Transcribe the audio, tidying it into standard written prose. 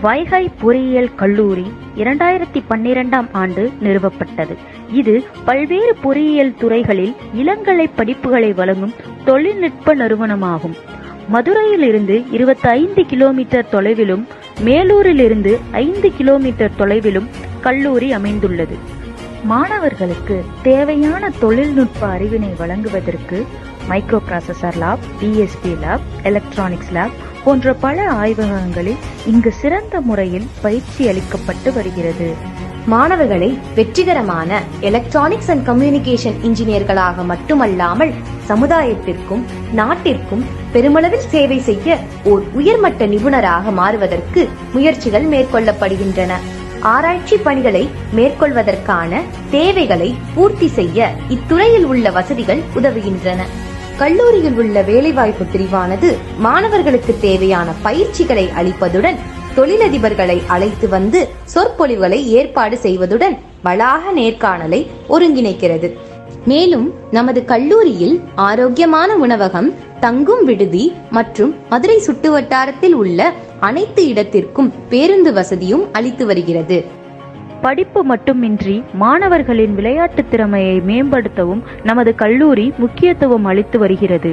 வைகை பொறியியல் கல்லூரி 2012ஆம் ஆண்டு நிறுவப்பட்டது. இது பல்வேறு பொறியியல் துறைகளில் இளங்கலை படிப்புகளை வழங்கும் தொழில்நுட்ப நிறுவனமாகும். மதுரையிலிருந்து 25 கிலோமீட்டர் தொலைவிலும் மேலூரிலிருந்து 5 கிலோமீட்டர் தொலைவிலும் கல்லூரி அமைந்துள்ளது. மாணவர்களுக்கு தேவையான தொழில்நுட்ப அறிவினை வழங்குவதற்கு micro processor lab, DSP lab, electronics lab போன்ற பல ஆய்வகங்களில் இங்கு சிறந்த முறையில் பயிற்சி அளிக்கப்பட்டு வருகிறது. மாணவர்களை வெற்றிகரமான எலக்ட்ரானிக்ஸ் அண்ட் கம்யூனிகேஷன் இன்ஜினியர்களாக மட்டுமல்லாமல் சமுதாயத்திற்கும் நாட்டிற்கும் பெருமளவில் சேவை செய்ய ஓர் உயர்மட்ட நிபுணராக மாறுவதற்கு முயற்சிகள் மேற்கொள்ளப்படுகின்றன. ஆராய்ச்சி பணிகளை மேற்கொள்வதற்கான தேவைகளை பூர்த்தி செய்ய இத்துறையில் உள்ள வசதிகள் உதவுகின்றன. கல்லூரியில் உள்ள வேலைவாய்ப்பு பிரிவானது மாணவர்களுக்கு தேவையான பயிற்சிகளை அளிப்பதுடன் தொழிலதிபர்களை அழைத்து வந்து சொற்பொழிவுகளை ஏற்பாடு செய்வதுடன் வளாக நேர்காணலை ஒருங்கிணைக்கிறது. மேலும் நமது கல்லூரியில் ஆரோக்கியமான உணவகம், தங்கும் விடுதி மற்றும் மதுரை சுற்றுவட்டாரத்தில் உள்ள அனைத்து இடத்திற்கும் பேருந்து வசதியும் அளித்து வருகிறது. படிப்பு மட்டுமின்றி மாணவர்களின் விளையாட்டு திறமையை மேம்படுத்தவும் நமது கல்லூரி முக்கியத்துவம் அளித்து வருகிறது.